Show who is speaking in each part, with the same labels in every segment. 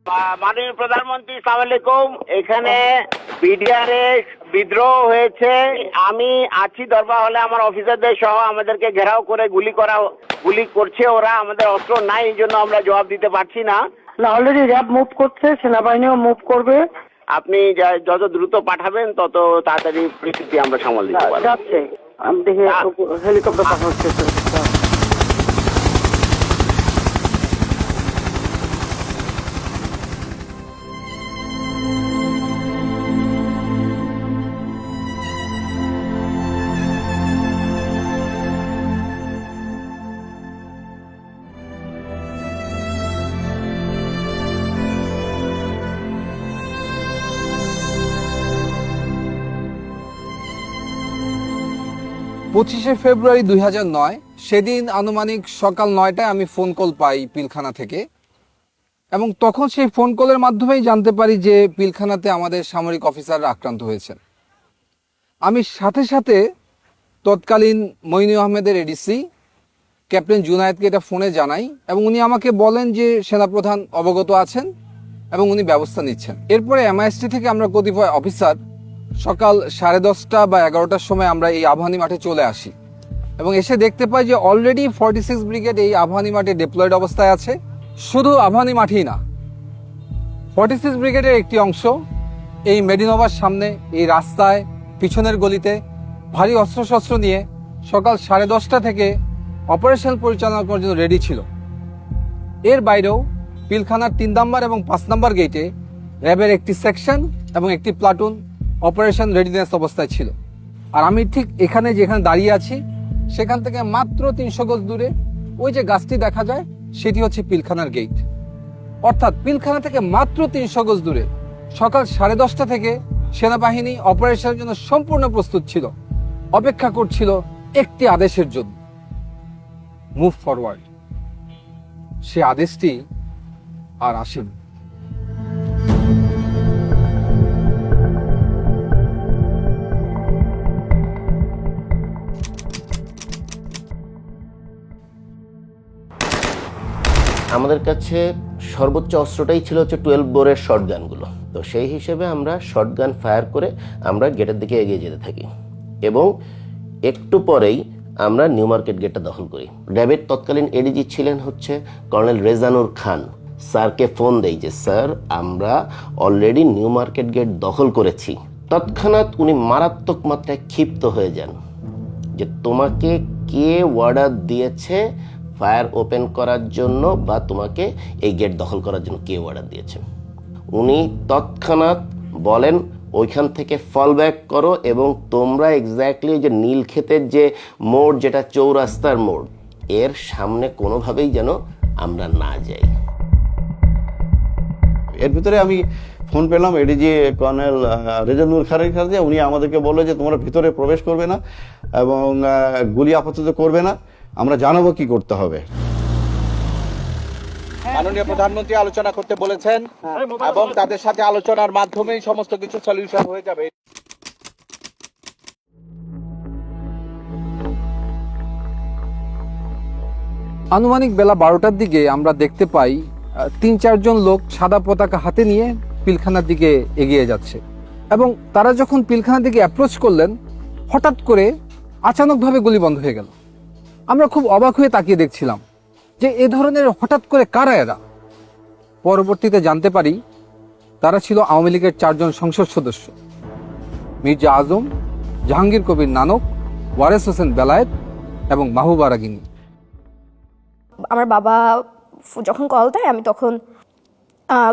Speaker 1: মাননীয় প্রধানমন্ত্রী, সালাম আলাইকুম। এখানে বিডিআরে বিদ্রোহ হয়েছে। আমি আছি দরবার হলে, আমার অফিসারদের সহ আমাদেরকে ঘেরাও করে গুলি করছে ওরা। আমাদের অস্ত্র নাই, এই জন্য আমরা জবাব দিতে পারছি না।
Speaker 2: অলরেডি র্যাব মুভ করছে, সেনাবাহিনীও মুভ করবে।
Speaker 1: আপনি যত দ্রুত পাঠাবেন তত তাড়াতাড়ি পরিস্থিতি আমরা সামাল দিতে পারবো।
Speaker 2: যাচ্ছে, আমি দেখে হেলিকপ্টার পাঠাচ্ছে।
Speaker 3: 25শে ফেব্রুয়ারি 2009 সেদিন আনুমানিক সকাল 9টায় আমি ফোন কল পাই পিলখানা থেকে, এবং তখন সেই ফোন কলের মাধ্যমেই জানতে পারি যে পিলখানাতে আমাদের সামরিক অফিসাররা আক্রান্ত হয়েছেন। আমি সাথে সাথে তৎকালীন মইনু আহমেদের এডিসি ক্যাপ্টেন জুনায়েদকে এটা ফোনে জানাই, এবং উনি আমাকে বলেন যে সেনাপ্রধান অবগত আছেন এবং উনি ব্যবস্থা নিচ্ছেন। এরপরে এমআইএসটি থেকে আমরা কতিপয় অফিসার সকাল 10:30 বা 11টার সময় আমরা এই আবাহনী মাঠে চলে আসি, এবং এসে দেখতে পাই যে অলরেডি 46 ব্রিগেড এই আবাহনী মাঠে ডিপ্লয়েড অবস্থায় আছে। শুধু আবাহনী মাঠেই না, 46 ব্রিগেডের একটি অংশ এই মেডিনোভার সামনে এই রাস্তায় পিছনের গলিতে ভারী অস্ত্রশস্ত্র নিয়ে সকাল 10:30 থেকে অপারেশন পরিচালনা করার জন্য রেডি ছিল। এর বাইরেও পিলখানার 3 নম্বর এবং 5 নম্বর গেটে র্যাবের একটি সেকশন এবং একটি প্লাটুন অপারেশন রেডিনেস অবস্থায় ছিল। আর আমি ঠিক যেখানে দাঁড়িয়ে আছি সেখান থেকে মাত্র 300 গজ দূরে ওই যে গাছটি দেখা যায় সেটি হচ্ছে পিলখানার গেট। অর্থাৎ পিলখানা থেকে মাত্র 300 গজ দূরে সকাল 10:30 থেকে সেনাবাহিনী অপারেশনের জন্য সম্পূর্ণ প্রস্তুত ছিল, অপেক্ষা করছিল একটি আদেশের জন্য, মুভ ফরওয়ার্ড। সে আদেশটি আর আসেনি।
Speaker 4: আমাদের কাছে সর্বোচ্চ অস্ত্রটাই ছিল হচ্ছে 12 বোরের শর্টগানগুলো। তো সেই হিসেবে আমরা শর্টগান ফায়ার করে আমরা গেটের দিকে এগিয়ে যেতে থাকি, এবং একটু পরেই আমরা নিউ মার্কেট গেটটা দখল করি। র্যাবের তৎকালীন এডিজি ছিলেন হচ্ছে কর্নেল রেজানুর খান। স্যারকে ফোন দেই যে স্যার, আমরা অলরেডি নিউ মার্কেট গেট দখল করেছি। তৎক্ষণাৎ উনি মারাত্মক মাত্রায় ক্ষিপ্ত হয়ে যান যে তোমাকে কে অর্ডার দিয়েছে ফায়ার ওপেন করার জন্য, বা তোমাকে এই গেট দখল করার জন্য কে অর্ডার দিয়েছে। উনি তৎক্ষণাৎ বলেন ওইখান থেকে ফল ব্যাক করো, এবং তোমরা এক্স্যাক্টলি যে নীলক্ষেতের যে মোড়, যেটা চৌরাস্তার মোড়, এর সামনে কোনোভাবেই যেন আমরা না যাই।
Speaker 5: এর ভিতরে আমি ফোন পেলাম এডিজি কর্নেল রেজানুর খানের কাছে। উনি আমাদেরকে বললো যে তোমরা ভিতরে প্রবেশ করবে না এবং গুলি আপাতত করবে না, আমরা জানাবো কি করতে হবে।
Speaker 6: মাননীয় প্রধানমন্ত্রী আলোচনা করতে বলেছেন, এবং তাদের সাথে আলোচনার মাধ্যমেই সমস্ত কিছু সলিউশন হয়ে যাবে।
Speaker 3: আনুমানিক বেলা 12টার দিকে আমরা দেখতে পাই 3-4 জন লোক সাদা পতাকা হাতে নিয়ে পিলখানার দিকে এগিয়ে যাচ্ছে, এবং তারা যখন পিলখানার দিকে অ্যাপ্রোচ করলেন হঠাৎ করে আচানকভাবে গুলি বন্ধ হয়ে গেল। আমরা খুব অবাক হয়ে তাকিয়ে দেখছিলাম যে এ ধরনের হঠাৎ করে কারা এরা। পরবর্তীতে জানতে পারি তারা ছিল আওয়ামী লীগের 4 জন সংসদ সদস্য, মির্জা আজম, জাহাঙ্গীর কবির নানক, ওয়ারেস হোসেন বেলায়েত এবং মাহবুবা রাগিনী।
Speaker 7: আমার বাবা যখন কল দেয়, আমি তখন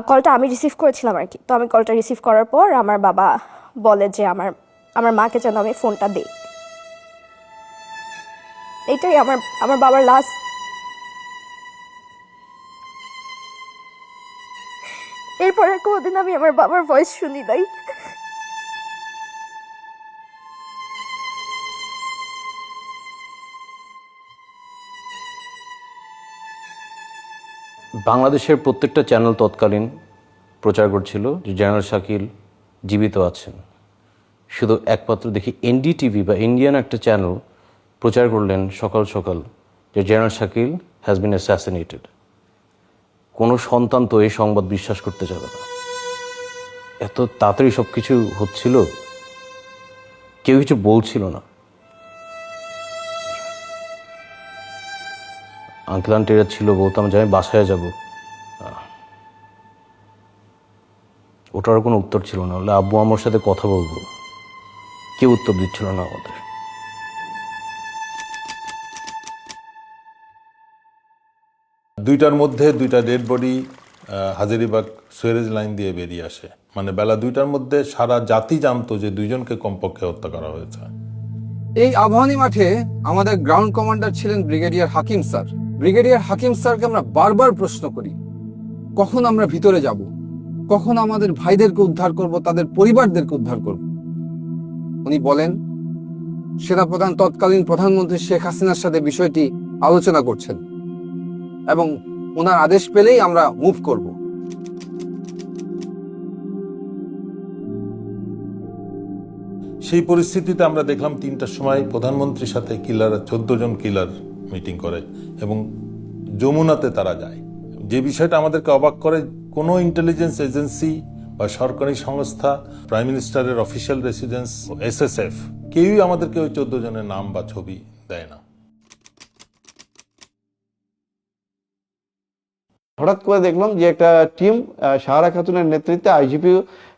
Speaker 7: কলটা আমি রিসিভ করেছিলাম আর কি। তো আমি কলটা রিসিভ করার পর আমার বাবা বলে যে আমার মাকে যেন আমি ফোনটা দিই। এইটাই আমার বাবার লাস্ট। এরপর আর কোনোদিন আমি আমার বাবার ভয়েস শুনি নাই।
Speaker 8: বাংলাদেশের প্রত্যেকটা চ্যানেল তৎকালীন প্রচার করছিল যে জেনারেল শাকিল জীবিত আছেন। শুধু একমাত্র দেখি এনডিটিভি বা ইন্ডিয়ান একটা চ্যানেল প্রচার করলেন সকাল সকাল যে general Shakil has been assassinated. কোনো সন্তান তো এই সংবাদ বিশ্বাস করতে যাবে না। এত তাড়াতাড়ি সব কিছু হচ্ছিল, কেউ কিছু বলছিল না। আঙ্কেল আন্টিরা ছিল, বলতাম যে আমি বাসায় যাব, ওটার কোনো উত্তর ছিল না। হলে আব্বু আমার সাথে কথা বলবো, কেউ উত্তর দিচ্ছিল না আমাদের।
Speaker 9: দুইটার মধ্যে দুইটা dead body Hazaribagh sewerage line দিয়ে বেরিয়ে আসে। মানে বেলা 2টার মধ্যে সারা জাতি জানতো যে দুইজনকে কমপক্ষে হত্যা করা হয়েছে।
Speaker 3: এই আবাহনী মাঠে আমাদের গ্রাউন্ড কমান্ডার ছিলেন ব্রিগেডিয়ার হাকিম স্যার। ব্রিগেডিয়ার হাকিম স্যারকে আমরা বারবার প্রশ্ন করি, কখন আমরা ভিতরে যাব, কখন আমাদের ভাইদেরকে উদ্ধার করব, তাদের পরিবারদেরকে উদ্ধার করব। উনি বলেন সেনাপ্রধান তৎকালীন প্রধানমন্ত্রী শেখ হাসিনার সাথে বিষয়টি আলোচনা করছেন এবং ওনার আদেশ পেলেই আমরা মুভ করব।
Speaker 9: সেই পরিস্থিতিতে আমরা দেখলাম 3টার সময় প্রধানমন্ত্রীর সাথে কিলার 14 জন কিলার মিটিং করে এবং যমুনাতে তারা যায়। যে বিষয়টা আমাদেরকে অবাক করে, কোনো ইন্টেলিজেন্স এজেন্সি বা সরকারি সংস্থা, প্রাইম মিনিস্টারের অফিসিয়াল রেসিডেন্স, SSF, কেউই আমাদেরকে ওই 14 জনের নাম বা ছবি দেয় না।
Speaker 5: হঠাৎ করে দেখলাম যে একটা টিম সাহারা খাতুনের নেতৃত্বে আইজিপি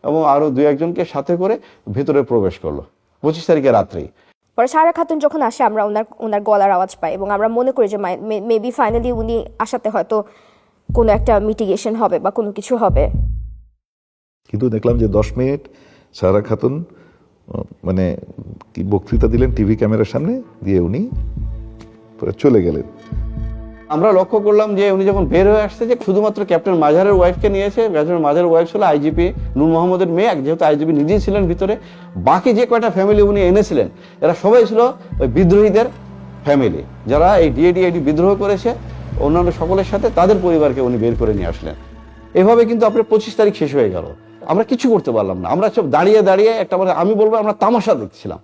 Speaker 5: এবং আরো 2-1জনকে সাথে করে ভেতরে প্রবেশ করলো 25 তারিখে রাত্রেই।
Speaker 7: পরে সারা খাতুন যখন আসে আমরা ওনার গলার আওয়াজ পাই এবং আমরা মনে করি যে মেবি ফাইনালি উনি আসাতে হয়তো কোনো একটা মিটিগেশন হবে বা কোনো কিছু হবে।
Speaker 10: কিন্তু দেখলাম যে 10 মিনিট সারা খাতুন মানে কি বক্তৃতা দিলেন টিভি ক্যামেরার সামনে দিয়ে, উনি পরে চলে গেলেন।
Speaker 5: আমরা লক্ষ্য করলাম যে উনি যখন বের হয়ে আসছে যে শুধুমাত্র ক্যাপ্টেন মাজারের ওয়াইফকে নিয়েছে। ক্যাপ্টেন মাজারের ওয়াইফ ছিল আইজিপি নূর মোহাম্মদের মেয়ে, যেহেতু আইজিপি নিজেই ছিলেন ভিতরে। বাকি যে কয়টা ফ্যামিলি উনি এনেছিলেন এরা সবাই ছিল ওই বিদ্রোহীদের ফ্যামিলি, যারা এই ডিএডি বিদ্রোহ করেছে অন্যান্য সকলের সাথে, তাদের পরিবারকে উনি বের করে নিয়ে আসলেন। এভাবে কিন্তু আপনার 25 তারিখ শেষ হয়ে গেল, আমরা কিছু করতে পারলাম না। আমরা সব দাঁড়িয়ে দাঁড়িয়ে একটা, আমি বলবো আমরা তামাশা দেখছিলাম।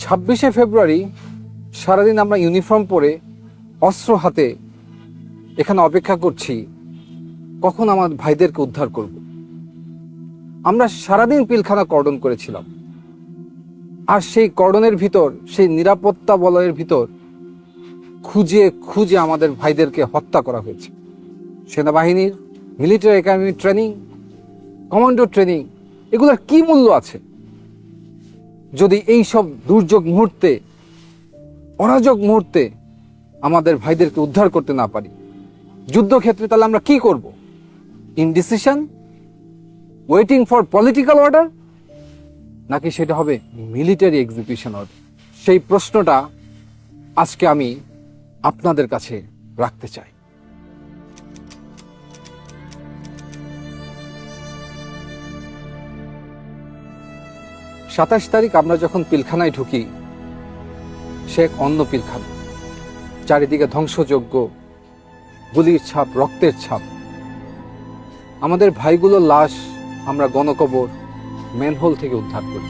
Speaker 3: 26শে ফেব্রুয়ারি সারাদিন আমরা ইউনিফর্ম পরে অস্ত্র হাতে এখানে অপেক্ষা করছি কখন আমার ভাইদেরকে উদ্ধার করব। আমরা সারাদিন পিলখানা কর্ডন করেছিলাম, আর সেই কর্ডনের ভিতর, সেই নিরাপত্তা বলয়ের ভিতর খুঁজে খুঁজে আমাদের ভাইদেরকে হত্যা করা হয়েছে। সেনাবাহিনীর military academy training, commando training, এগুলোর কি মূল্য আছে যদি এই সব দুর্যোগ মুহূর্তে, অরাজক মুহূর্তে আমাদের ভাইদেরকে উদ্ধার করতে না পারি? যুদ্ধক্ষেত্রে তাহলে আমরা কি করব? Indecision, waiting for political order, নাকি সেটা হবে মিলিটারি এক্সিকিউশন অর্ডার? সেই প্রশ্নটা আজকে আমি আপনাদের কাছে রাখতে চাই। সাতাশ তারিখ আমরা যখন পিলখানায় ঢুকি, সে এক অন্য পিলখানা, চারিদিকে ধ্বংসযজ্ঞ, গুলির ছাপ, রক্তের ছাপ। আমাদের ভাইগুলোর লাশ আমরা গণকবর, ম্যানহোল থেকে উদ্ধার করি।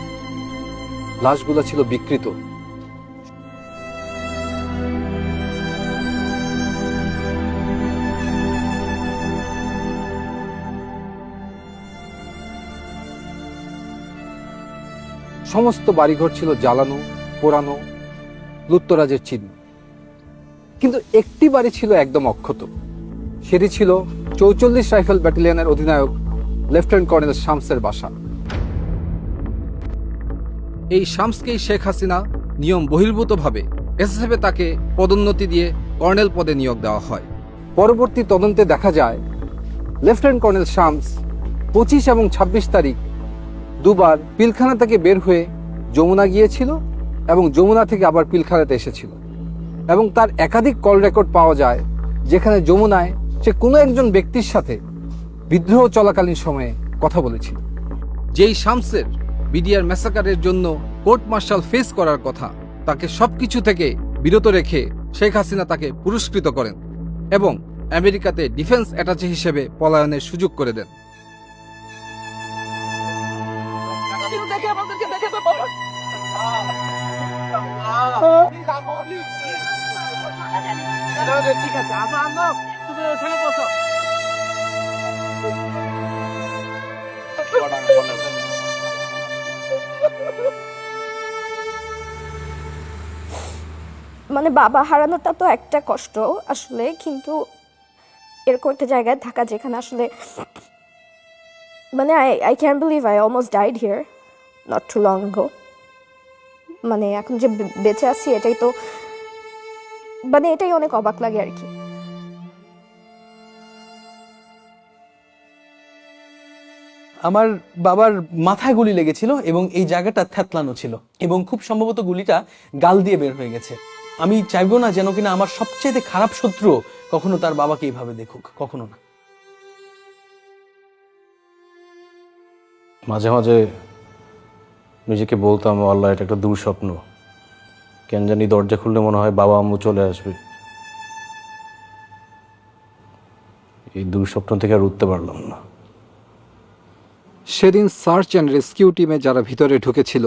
Speaker 3: লাশগুলো ছিল বিকৃত। সমস্ত বাড়িঘর ছিল জ্বালানো, পোড়ানো, লুটতরাজের চিহ্ন। কিন্তু একটি বাড়ি ছিল একদম অক্ষত। সেটি ছিল 44 রাইফেল ব্যাটালিয়নের অধিনায়ক লেফটেন্যান্ট কর্নেল শামসের বাসা। এই শামসকেই শেখ হাসিনা নিয়ম বহির্ভূতভাবে এসএসএফে তাকে পদোন্নতি দিয়ে কর্নেল পদে নিয়োগ দেওয়া হয়। পরবর্তী তদন্তে দেখা যায় লেফটেন্যান্ট কর্নেল শামস 25 এবং 26 তারিখ দুবার পিলখানা থেকে বের হয়ে যমুনা গিয়েছিল এবং যমুনা থেকে আবার পিলখানাতে এসেছিল, এবং তার একাধিক কল রেকর্ড পাওয়া যায় যেখানে যমুনায় সে কোনো একজন ব্যক্তির সাথে বিদ্রোহ চলাকালীন সময়ে কথা বলেছিল। যেই শামসের বিডিআর ম্যাসাকারের জন্য কোর্ট মার্শাল ফেস করার কথা, তাকে সবকিছু থেকে বিরত রেখে শেখ হাসিনা তাকে পুরস্কৃত করেন এবং আমেরিকাতে ডিফেন্স অ্যাটাচে হিসেবে পলায়নের সুযোগ করে দেন।
Speaker 6: ঠিক আছে, আসো তুমি ওখানে বসো।
Speaker 7: মানে বাবা হারানোটা তো একটা কষ্ট আসলে, কিন্তু এরকম একটা জায়গায় থাকা যেখানে আসলে মানে I can believe I almost died here not too long ago. মানে এখন যে বেঁচে আছি এটাই তো মানে এটাই অনেক অবাক লাগে আর কি।
Speaker 11: আমার বাবার মাথায় গুলি লেগেছিল এবং এই জায়গাটা থ্যাতলানো ছিল এবং খুব সম্ভবত গুলিটা গাল দিয়ে বের হয়ে গেছে। আমি চাইবো না যেন কিনা আমার সবচেয়ে খারাপ শত্রু কখনো তার বাবাকে এইভাবে দেখুক, কখনো না।
Speaker 8: মাঝে মাঝে নিজেকে বলতাম, আল্লাহ এটা একটা দুঃস্বপ্ন, কেন জানি দরজা খুললে মনে হয় বাবা আম্মু চলে আসবে। এই দুঃস্বপ্ন থেকে আর উঠতে পারলাম না।
Speaker 3: সেদিন সার্চ অ্যান্ড রেস্কিউ টিমে যারা ভিতরে ঢুকেছিল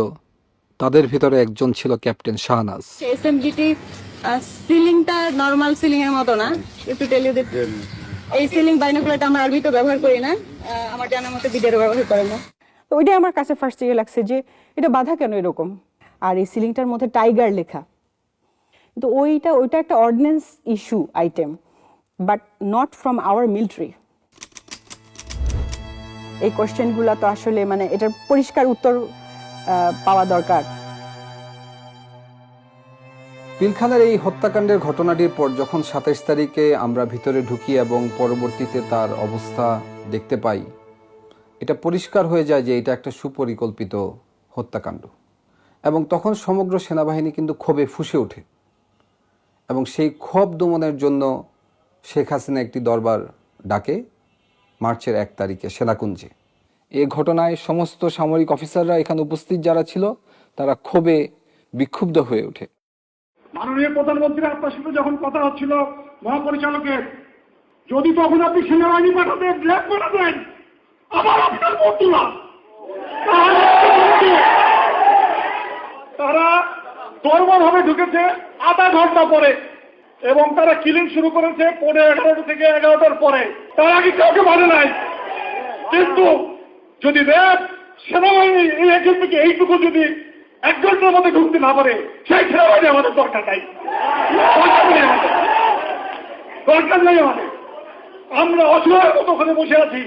Speaker 3: তাদের ভিতরে একজন ছিল ক্যাপ্টেন শাহনাজ।
Speaker 2: এসএমজিটি সিলিংটা নরমাল সিলিং এর মতো না, একটু টেল ইউ দ্যাট এই সিলিং বাইনোকুলারটা আমরা আরবি তো ব্যবহার করি না, আমার জানার মতে বিদেরও ব্যবহার করে না। তো ওইটাই আমার কাছে ফার্স্ট ইয়ে লাগছে যে এটা বাধা কেন এরকম, আর এই সিলিংটার মধ্যে টাইগার লেখা, তো ওইটা একটা ordinance issue item, but not from our military. এই কোশ্চেনগুলো তো আসলে মানে এটার পরিষ্কার উত্তর পাওয়া দরকার।
Speaker 3: পিলখানার এই হত্যাকাণ্ডের ঘটনাটির পর যখন 27 তারিখে আমরা ভিতরে ঢুকি এবং পরবর্তীতে তার অবস্থা দেখতে পাই, এটা পরিষ্কার হয়ে যায় যে এটা একটা সুপরিকল্পিত হত্যাকাণ্ড। এবং তখন সমগ্র সেনাবাহিনী কিন্তু ক্ষোভে ফুঁসে ওঠে এবং সেই ক্ষোভ দমনের জন্য শেখ হাসিনা একটি দরবার ডাকে মার্চের 1 তারিখে সেনাকুঞ্জে। এ ঘটনায় সমস্ত সামরিক অফিসাররা এখানে উপস্থিত যারা ছিল তারা ক্ষোভে বিক্ষুব্ধ হয়ে ওঠে।
Speaker 12: মাননীয় প্রধানমন্ত্রী আপনার সাথে যখন কথা হচ্ছিল মহাপরিচালকের, যদি তখন আপনি সেনাবাহিনী পাঠাতেন, ল্যাব পাঠাতেন, আবার আপনার বন্ধুরা তারা দরবার ভাবে ঢুকেছে আধা ঘন্টা পরে এবং তারা কিলিং শুরু করেছে 11:30 থেকে 11টার পরে। তার আগে কাউকে মানে নাই, কিন্তু যদি র্যাব সেনাবাহিনী এই এখান থেকে এইটুকু যদি 1 ঘন্টার মধ্যে ঢুকতে না পারে, সেই সেনাবাহিনী আমাদের দরকার নাই, দরকার নেই আমাদের। আমরা অসহায়ের মতো ওখানে বসে আছি,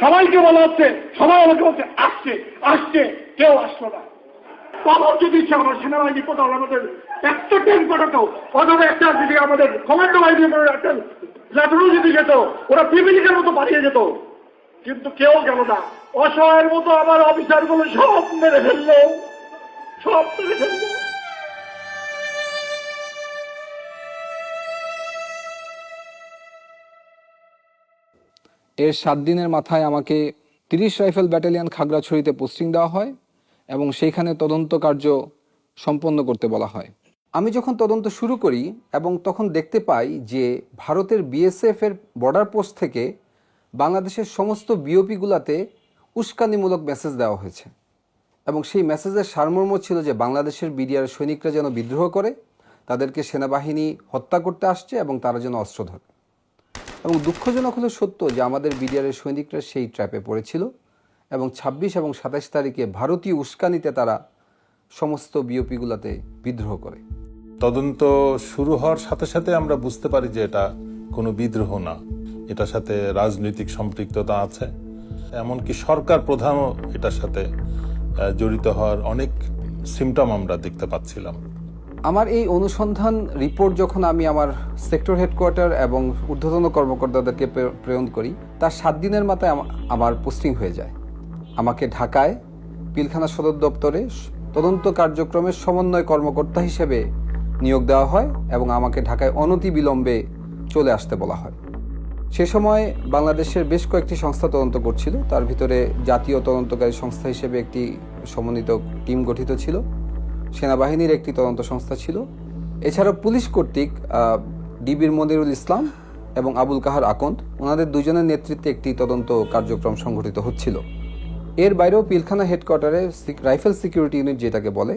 Speaker 12: সবাইকে বলা হচ্ছে, সবাই আমাকে বলছে আসছে আসছে, কেউ আসলো না। তখন যদি ইচ্ছা আমার সেনাবাহিনী কোথাও আমাদের একটা ট্রেন পাঠাতো, অথবা একটা যদি আমাদের কমান্ডো বাহিনী একটা ল্যাটনও যদি যেত, ওরা পিপিলিকের মতো পাঠিয়ে যেত, কিন্তু কেউ গেল না। অসহায়ের মতো আমার অফিসার গুলো সব মেরে ফেললো, সব মেরে ফেললো।
Speaker 3: এর 7 দিনের মাথায় আমাকে 30 রাইফেল ব্যাটালিয়ন খাগড়াছড়িতে পোস্টিং দেওয়া হয় এবং সেইখানে তদন্ত কার্য সম্পন্ন করতে বলা হয়। আমি যখন তদন্ত শুরু করি এবং তখন দেখতে পাই যে ভারতের বিএসএফ এর বর্ডার পোস্ট থেকে বাংলাদেশের সমস্ত বিওপিগুলোতে উস্কানিমূলক মেসেজ দেওয়া হয়েছে এবং সেই মেসেজের সারমর্ম ছিল যে বাংলাদেশের বিডিআর সৈনিকরা যেন বিদ্রোহ করে, তাদেরকে সেনাবাহিনী হত্যা করতে আসছে এবং তারা যেন অস্ত্র ধরে। এবং দুঃখজনক হলো সত্য যে আমাদের বিডিআরের সৈনিকরা সেই ট্র্যাপে পড়েছিল এবং 26 এবং 27 তারিখে ভারতীয় উস্কানিতে তারা সমস্ত বিওপিগুলোতে বিদ্রোহ করে।
Speaker 9: তদন্ত শুরু হওয়ার সাথে সাথে আমরা বুঝতে পারি যে এটা কোনো বিদ্রোহ না, এটার সাথে রাজনৈতিক সম্পৃক্ততা আছে, এমনকি সরকার প্রধানও এটার সাথে জড়িত হওয়ার অনেক সিমটম আমরা দেখতে পাচ্ছিলাম।
Speaker 3: আমার এই অনুসন্ধান রিপোর্ট যখন আমি আমার সেক্টর হেডকোয়ার্টার এবং ঊর্ধ্বতন কর্মকর্তাদেরকে প্রেরণ করি, তার 7 দিনের মাথায় আমার পোস্টিং হয়ে যায়। আমাকে ঢাকায় পিলখানা সদর দপ্তরে তদন্ত কার্যক্রমের সমন্বয় কর্মকর্তা হিসেবে নিয়োগ দেওয়া হয় এবং আমাকে ঢাকায় অনতিবিলম্বে চলে আসতে বলা হয়। সে সময় বাংলাদেশের বেশ কয়েকটি সংস্থা তদন্ত করছিল, তার ভিতরে জাতীয় তদন্তকারী সংস্থা হিসেবে একটি সমন্বিত টিম গঠিত ছিল, সেনাবাহিনীর একটি তদন্ত সংস্থা ছিল, এছাড়াও পুলিশ কর্তৃক ডিবির মনিরুল ইসলাম এবং আবুল কাহার আকন্দ, ওনাদের দুজনের নেতৃত্বে একটি তদন্ত কার্যক্রম সংঘটিত হচ্ছিল। এর বাইরেও পিলখানা হেডকোয়ার্টারে রাইফেল সিকিউরিটি ইউনিট যেটাকে বলে,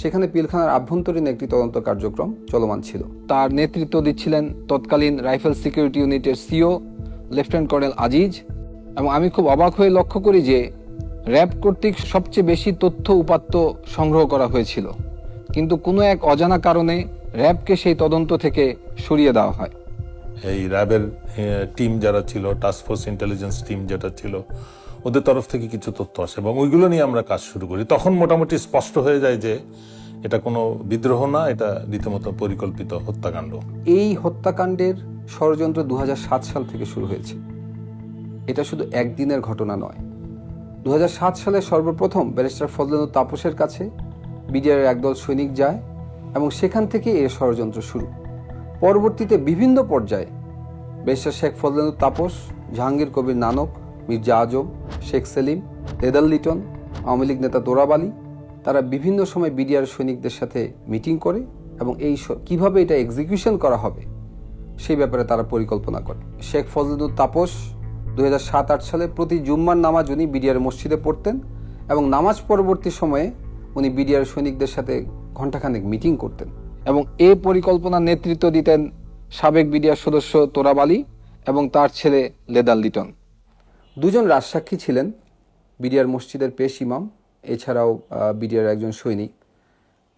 Speaker 3: সেখানে পিলখানার আভ্যন্তরীণ একটি তদন্ত কার্যক্রম চলমান ছিল। তার নেতৃত্ব দিচ্ছিলেন তৎকালীন রাইফেল সিকিউরিটি ইউনিটের সিও লেফটেন্যান্ট কর্নেল আজিজ। এবং আমি খুব অবাক হয়ে লক্ষ্য করি যে র্যাব কর্তৃক সবচেয়ে বেশি তথ্য উপাত্ত সংগ্রহ করা হয়েছিল, কিন্তু কোনো এক অজানা কারণে র্যাবকে সেই তদন্ত থেকে সরিয়ে দেওয়া হয়।
Speaker 9: এই র্যাবের টিম যারা ছিল, টাস্কফোর্স ইন্টেলিজেন্স টিম যেটা ছিল, ওদের তরফ থেকে কিছু তথ্য আসে এবং ওইগুলো নিয়ে আমরা কাজ শুরু করি। তখন মোটামুটি স্পষ্ট হয়ে যায় যে এটা কোনো বিদ্রোহ না, এটা রীতিমতো পরিকল্পিত হত্যাকাণ্ড।
Speaker 3: এই হত্যাকাণ্ডের ষড়যন্ত্র 2007 সাল থেকে শুরু হয়েছে। এটা শুধু একদিনের ঘটনা নয়। 2007 সালে সর্বপ্রথম ব্যারিস্টার ফজলুল তাপসের কাছে বিডিআরের একদল সৈনিক যায় এবং সেখান থেকে এর ষড়যন্ত্র শুরু। পরবর্তীতে বিভিন্ন পর্যায়ে ব্যারিস্টার শেখ ফজলুল তাপস, জাহাঙ্গীর কবির নানক, মির্জা আজম, শেখ সেলিম, লেদার লিটন, আওয়ামী লীগ নেতা তোরাব আলী, তারা বিভিন্ন সময় বিডিআর সৈনিকদের সাথে মিটিং করে এবং এই কিভাবে এটা এক্সিকিউশন করা হবে সেই ব্যাপারে তারা পরিকল্পনা করে। শেখ ফজলুল তাপস 2007-08 সালে প্রতি জুম্মার নামাজ উনি বিডিআর মসজিদে পড়তেন এবং নামাজ পরবর্তী সময়ে উনি বিডিআর সৈনিকদের সাথে ঘণ্টাখানেক মিটিং করতেন এবং এই পরিকল্পনার নেতৃত্ব দিতেন সাবেক বিডিআর সদস্য তোরাব আলী এবং তার ছেলে লেদার লিটন। দুজন রাজসাক্ষী ছিলেন, বিডিআর মসজিদের পেশ ইমাম, এছাড়াও বিডিআর একজন সৈনিক।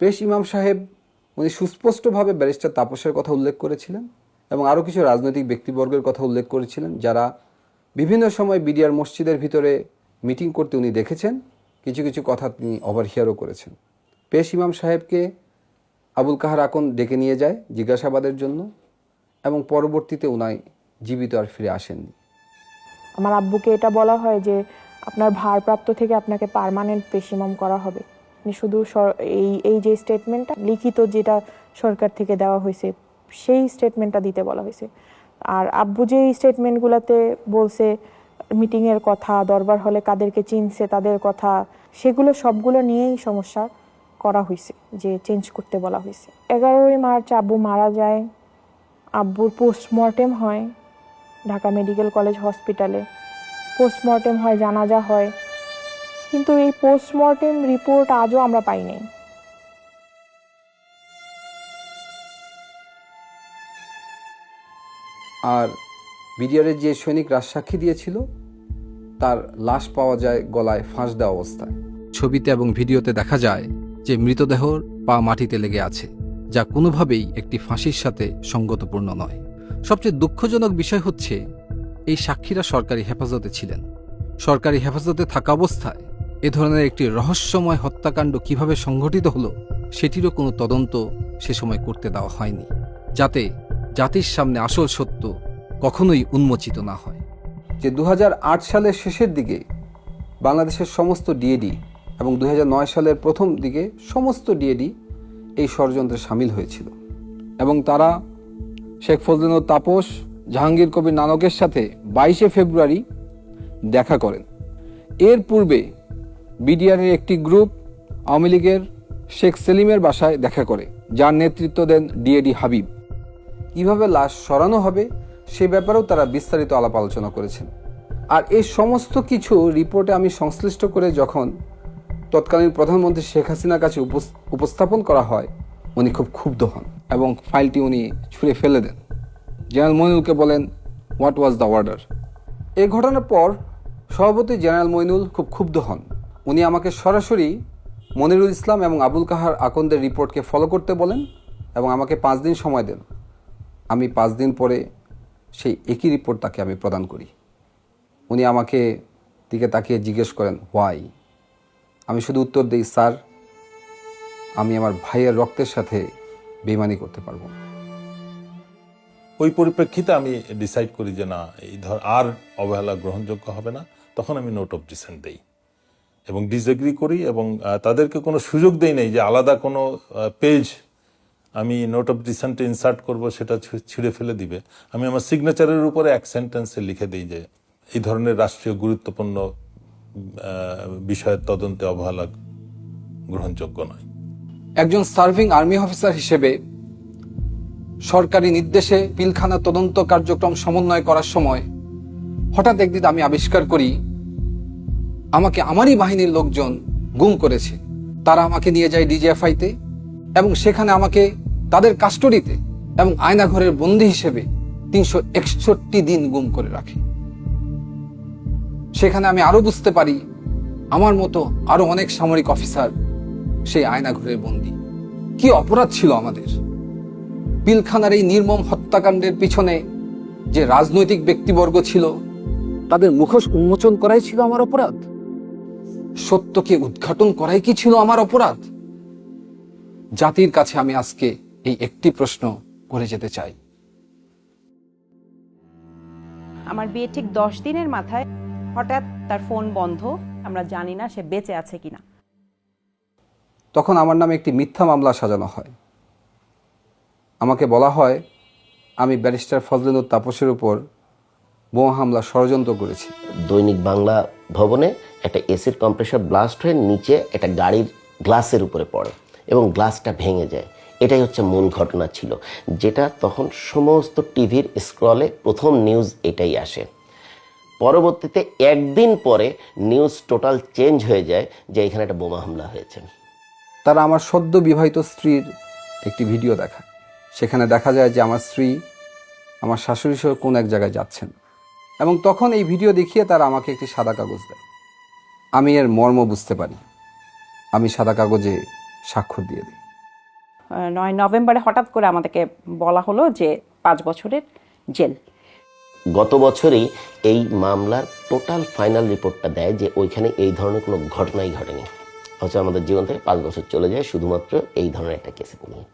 Speaker 3: পেশ ইমাম সাহেব উনি সুস্পষ্টভাবে ব্যারিস্টার তাপসের কথা উল্লেখ করেছিলেন এবং আরও কিছু রাজনৈতিক ব্যক্তিবর্গের কথা উল্লেখ করেছিলেন যারা বিভিন্ন সময় বিডিআর মসজিদের ভিতরে মিটিং করতে উনি দেখেছেন। কিছু কিছু কথা তিনি ওভারহিয়ারও করেছেন। পেশ ইমাম সাহেবকে আবুল কাহার আকন ডেকে নিয়ে যায় জিজ্ঞাসাবাদের জন্য এবং পরবর্তীতে উনাই জীবিত আর ফিরে আসেননি।
Speaker 13: আমার আব্বুকে এটা বলা হয় যে আপনার ভারপ্রাপ্ত থেকে আপনাকে পার্মানেন্ট পেশ ইমাম করা হবে। শুধু এই যে স্টেটমেন্টটা লিখিত যেটা সরকার থেকে দেওয়া হয়েছে সেই স্টেটমেন্টটা দিতে বলা হয়েছে। আর আব্বু যে স্টেটমেন্টগুলোতে বলছে মিটিংয়ের কথা, দরবার হলে কাদেরকে চিনছে তাদের কথা, সেগুলো সবগুলো নিয়েই সমস্যা করা হয়েছে, যে চেঞ্জ করতে বলা হয়েছে। 11ই মার্চ আব্বু মারা যায়। আব্বুর পোস্টমর্টেম হয় ঢাকা মেডিকেল কলেজ হসপিটালে। পোস্টমর্টেম হয়, জানাজা হয়, কিন্তু এই পোস্টমর্টেম রিপোর্ট আজও আমরা পাই নাই।
Speaker 3: আর বিডিআরের যে সৈনিক রাজসাক্ষী দিয়েছিল তার লাশ পাওয়া যায় গলায় ফাঁস দেওয়া অবস্থায়। ছবিতে এবং ভিডিওতে দেখা যায় যে মৃতদেহর পা মাটিতে লেগে আছে, যা কোনোভাবেই একটি ফাঁসির সাথে সঙ্গতপূর্ণ নয়। সবচেয়ে দুঃখজনক বিষয় হচ্ছে এই সাক্ষীরা সরকারি হেফাজতে ছিলেন। সরকারি হেফাজতে থাকা অবস্থায় এ ধরনের একটি রহস্যময় হত্যাকাণ্ড কিভাবে সংঘটিত হলো সেটিরও কোনো তদন্ত সে সময় করতে দেওয়া হয়নি, যাতে জাতির সামনে আসল সত্য কখনোই উন্মোচিত না হয়। যে 2008 সালের শেষের দিকে বাংলাদেশের সমস্ত ডিএডি এবং 2009 সালের প্রথম দিকে সমস্ত ডিএডি এই ষড়যন্ত্রে সামিল হয়েছিল এবং তারা শেখ ফজলুল তাপস, জাহাঙ্গীর কবির নানকের সাথে 22 ফেব্রুয়ারি দেখা করেন। এর পূর্বে বিডিআরের একটি গ্রুপ আওয়ামী লীগের শেখ সেলিমের বাসায় দেখা করে, যার নেতৃত্ব দেন ডিএডি হাবিব। কিভাবে লাশ সরানো হবে সে ব্যাপারেও তারা বিস্তারিত আলাপ আলোচনা করেছেন। আর এই সমস্ত কিছু রিপোর্টে আমি সংশ্লিষ্ট করে যখন তৎকালীন প্রধানমন্ত্রী শেখ হাসিনার কাছে উপস্থাপন করা হয়, উনি খুব ক্ষুব্ধ হন এবং ফাইলটি উনি ছুঁড়ে ফেলে দেন। জেনারেল মইনুলকে বলেন, হোয়াট ওয়াজ দ্য অর্ডার? এই ঘটনার পর সভাপতি জেনারেল মইনুল খুব ক্ষুব্ধ হন। উনি আমাকে সরাসরি মনিরুল ইসলাম এবং আবুল কাহার আকন্দের রিপোর্টকে ফলো করতে বলেন এবং আমাকে 5 দিন সময় দেন। আমি 5 দিন পরে সেই একই রিপোর্ট তাকে আমি প্রদান করি। উনি আমাকে দিকে তাকিয়ে জিজ্ঞেস করেন, হোয়াই? আমি শুধু উত্তর দিই, স্যার, আমি আমার ভাইয়ের রক্তের সাথে বেইমানি করতে পারবো না।
Speaker 9: ওই পরিপ্রেক্ষিতে আমি ডিসাইড করি যে না, এই আর অবহেলা গ্রহণযোগ্য হবে না। তখন আমি নোট অফ ডিসেন্ট দেই এবং ডিসএগ্রি করি এবং তাদেরকে কোনো সুযোগ দেই নাই যে আলাদা কোনো পেজ আমি নোট অফ ডিসেন্টে ইনসার্ট করব, সেটা ছিঁড়ে ফেলে দিবে। আমি আমার সিগনেচারের উপরে এক সেন্টেন্সে লিখে দিই যে এই ধরনের রাষ্ট্রীয় গুরুত্বপূর্ণ বিষয়ের তদন্তে অবহেলা গ্রহণযোগ্য নয়।
Speaker 3: একজন সার্ভিং আর্মি অফিসার হিসেবে সরকারি নির্দেশে পিলখানা তদন্ত কার্যক্রম সমন্বয় করার সময় হঠাৎ একদিন আমি আবিষ্কার করি আমাকে আমারই বাহিনীর লোকজন গুম করেছে। তারা আমাকে নিয়ে যায় ডিজিএফআইতে এবং সেখানে আমাকে তাদের কাস্টডিতে এবং আয়নাঘরের বন্দী হিসেবে 361 দিন গুম করে রাখে। সেখানে আমি আরো বুঝতে পারি আমার মতো আরো অনেক সামরিক অফিসার সেই আয়নাঘরের বন্দী। কি অপরাধ ছিল আমাদের! পিলখানার এই নির্মম হত্যাকাণ্ডের পিছনে যে রাজনৈতিক ব্যক্তিবর্গ ছিল তাদের মুখোশ উন্মোচন করাই ছিল আমার অপরাধ। সত্যকে উদ্ঘাটন করাই কি ছিল আমার অপরাধ? জাতির কাছে আমি আজকে এই একটি প্রশ্ন করে যেতে চাই।
Speaker 14: আমার বিয়ে ঠিক 10 দিনের মাথায় হঠাৎ তার ফোন বন্ধ, আমরা জানি না সে বেঁচে আছে কিনা।
Speaker 3: তখন আমার নামে একটি মিথ্যা মামলা সাজানো হয়। আমাকে বলা হয় আমি ব্যারিস্টার ফজলুল তাপসের উপর বোমা হামলা ষড়যন্ত্র করেছি।
Speaker 4: দৈনিক বাংলা ভবনে একটা এসিড কম্প্রেসার ব্লাস্ট হয়ে নিচে একটা গাড়ির গ্লাসের উপরে পড়ে এবং গ্লাসটা ভেঙে যায়। এটাই হচ্ছে মূল ঘটনা ছিল, যেটা তখন সমস্ত টিভির স্ক্রলে প্রথম নিউজ এটাই আসে। পরবর্তীতে একদিন পরে নিউজ টোটাল চেঞ্জ হয়ে যায় যে এখানে একটা বোমা হামলা হয়েছে।
Speaker 3: তারা আমার সদ্য বিবাহিত স্ত্রীর একটি ভিডিও দেখায়। সেখানে দেখা যায় যে আমার স্ত্রী আমার শাশুড়ি সহ কোন এক জায়গায় যাচ্ছেন এবং তখন এই ভিডিও দেখিয়ে তারা আমাকে একটি সাদা কাগজ দেয়। আমি এর মর্ম বুঝতে পারি। আমি সাদা কাগজে স্বাক্ষর দিয়ে দিই।
Speaker 14: 9 নভেম্বরে হঠাৎ করে আমাদেরকে বলা হলো যে 5 বছরের জেল।
Speaker 4: গত বছরই এই মামলার টোটাল ফাইনাল রিপোর্টটা দেয় যে ওইখানে এই ধরনের কোনো ঘটনাই ঘটেনি। হচ্ছে আমাদের জীবন থেকে 5 বছর চলে যায় শুধুমাত্র এই ধরনের একটা কেসে নিয়ে।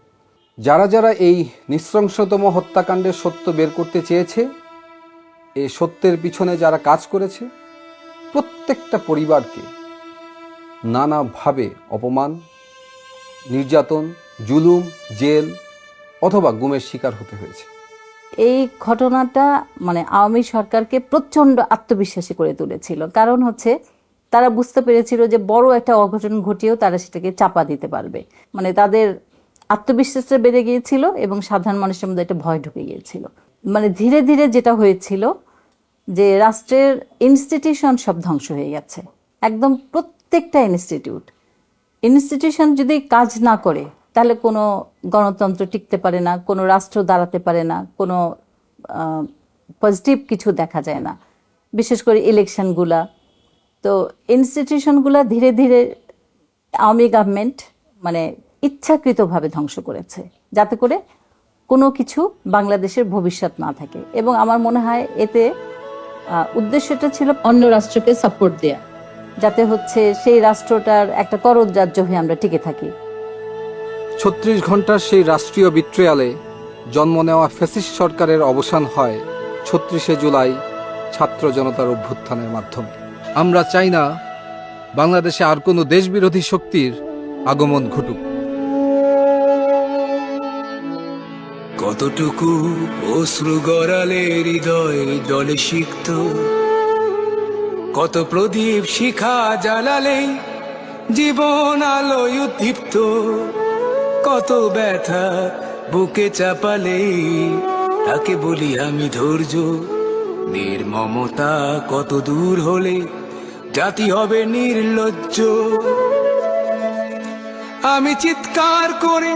Speaker 3: যারা যারা এই নৃশংসতম হত্যাকাণ্ডের সত্য বের করতে চেয়েছে, এই সত্যের পিছনে যারা কাজ করেছে, প্রত্যেকটা পরিবারকে নানাভাবে অপমান, নির্যাতন, জুলুম, জেল অথবা গুমের শিকার হতে হয়েছে।
Speaker 15: এই ঘটনাটা মানে আওয়ামী সরকারকে প্রচণ্ড আত্মবিশ্বাসী করে তুলেছিল। কারণ হচ্ছে তারা বুঝতে পেরেছিল যে বড় একটা অঘটন ঘটিয়েও তারা সেটাকে চাপা দিতে পারবে। মানে তাদের আত্মবিশ্বাসটা বেড়ে গিয়েছিল এবং সাধারণ মানুষের মধ্যে একটা ভয় ঢুকে গিয়েছিল। মানে ধীরে ধীরে যেটা হয়েছিল যে রাষ্ট্রের ইনস্টিটিউশন সব ধ্বংস হয়ে গেছে। একদম প্রত্যেকটা ইনস্টিটিউশন যদি কাজ না করে তাহলে কোনো গণতন্ত্র টিকতে পারে না, কোনো রাষ্ট্র দাঁড়াতে পারে না, কোনো পজিটিভ কিছু দেখা যায় না। বিশেষ করে ইলেকশনগুলা, তো ইনস্টিটিউশনগুলা ধীরে ধীরে আওয়ামী গভর্নমেন্ট মানে ইচ্ছাকৃতভাবে ধ্বংস করেছে, যাতে করে কোনো কিছু বাংলাদেশের ভবিষ্যৎ না থাকে। এবং আমার মনে হয় এতে উদ্দেশ্যটা ছিল অন্য রাষ্ট্রকে সাপোর্ট দেয়া, যাতে হচ্ছে সেই রাষ্ট্রটার একটা করদরাজ্য হয়ে আমরা টিকে থাকি।
Speaker 3: 36 ঘন্টার সেই রাষ্ট্রীয় বিট্রিয়ালে জন্ম নেওয়া ফ্যাসিস্ট সরকারের অবসান হয় 36শে জুলাই ছাত্র জনতার অভ্যুত্থানের মাধ্যমে। আমরা চাই না বাংলাদেশে আর কোনো দেশবিরোধী শক্তির আগমন ঘটুক।
Speaker 16: কতটুকু অশ্রু গড়ালে হৃদয় জলে সিক্ত, কত প্রদীপ শিখা জ্বালালে জীবন আলোয় উদ্দীপ্ত, কত ব্যথা বুকে চাপালে তাকে বলি আমি ধৈর্য। নির্মমতা কত দূর হলে জাতি হবে নির্লজ্জ। আমি চিৎকার করে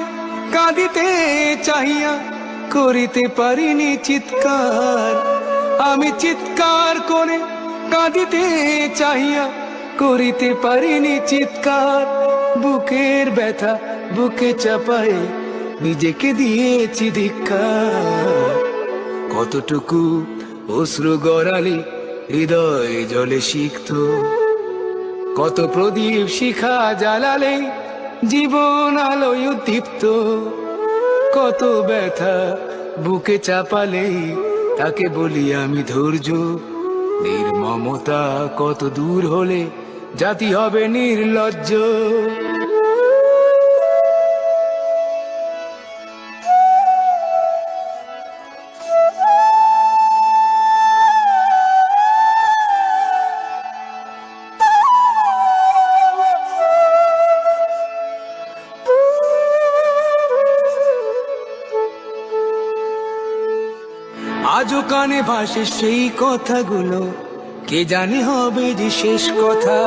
Speaker 16: কাঁদিতে চাহিয়া করিতে পারিনি চিৎকার। আমি চিৎকার করে কাঁদিতে চাহিয়া করিতে পারিনি চিৎকার। বুকের ব্যথা বুকে চাপায় নিজেকে দিয়েছি ধিক্কার। কতটুকু অশ্রু গড়ালে হৃদয় জলে সিক্ত, কত প্রদীপ শিখা জ্বালালে জীবন আলোয় উদ্দীপ্ত, কত ব্যথা বুকে চাপালে তাকে বলি আমি ধৈর্য। নির্মমতা কত দূর হলে জাতি হবে নির্লজ্জ। আজও কানে ভাসে সেই কথাগুলো, কে জানে হবে যে শেষ কথা।